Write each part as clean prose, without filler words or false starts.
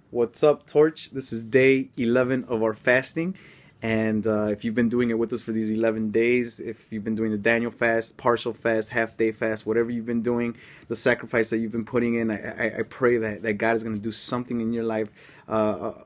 What's up, Torch? This is day 11 of our fasting. And if you've been doing it with us for these 11 days, if you've been doing the Daniel fast, partial fast, half day fast, whatever you've been doing, the sacrifice that you've been putting in, I pray that God is going to do something in your life,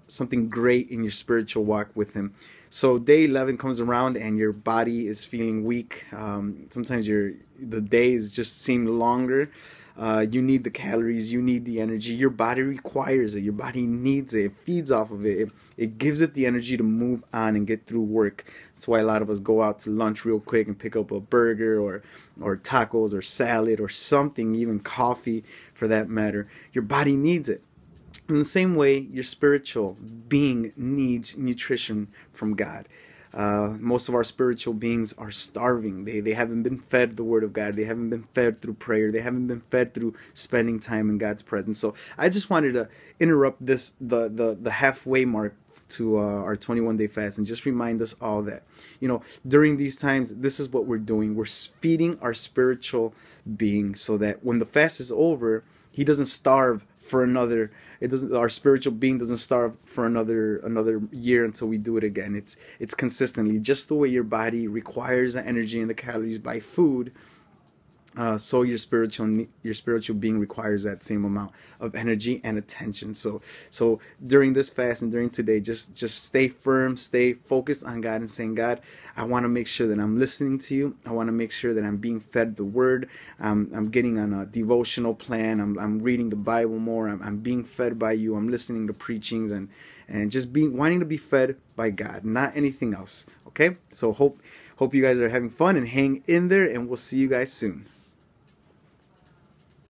something great in your spiritual walk with Him. So day 11 comes around and your body is feeling weak. Sometimes the days just seem longer. You need the calories, you need the energy. Your body requires it. Your body needs it. It feeds off of it. It gives it the energy to move on and get through work. That's why a lot of us go out to lunch real quick and pick up a burger or tacos or salad or something, even coffee for that matter. Your body needs it. In the same way, your spiritual being needs nutrition from God. Most of our spiritual beings are starving. They haven't been fed the Word of God. They haven't been fed through prayer. They haven't been fed through spending time in God's presence. So I just wanted to interrupt the halfway mark to our 21-day fast and just remind us all that, during these times, this is what we're doing. We're feeding our spiritual being so that when the fast is over, he doesn't starve for another. It doesn't. Our spiritual being doesn't starve for another year until we do it again. It's consistently, just the way your body requires the energy and the calories by food. So your spiritual being requires that same amount of energy and attention. So during this fast and during today, just stay firm, stay focused on God and saying, God, I want to make sure that I'm listening to you. I want to make sure that I'm being fed the Word. I'm getting on a devotional plan. I'm reading the Bible more. I'm being fed by you. I'm listening to preachings and just wanting to be fed by God, not anything else. Okay, so hope you guys are having fun and hang in there, and we'll see you guys soon.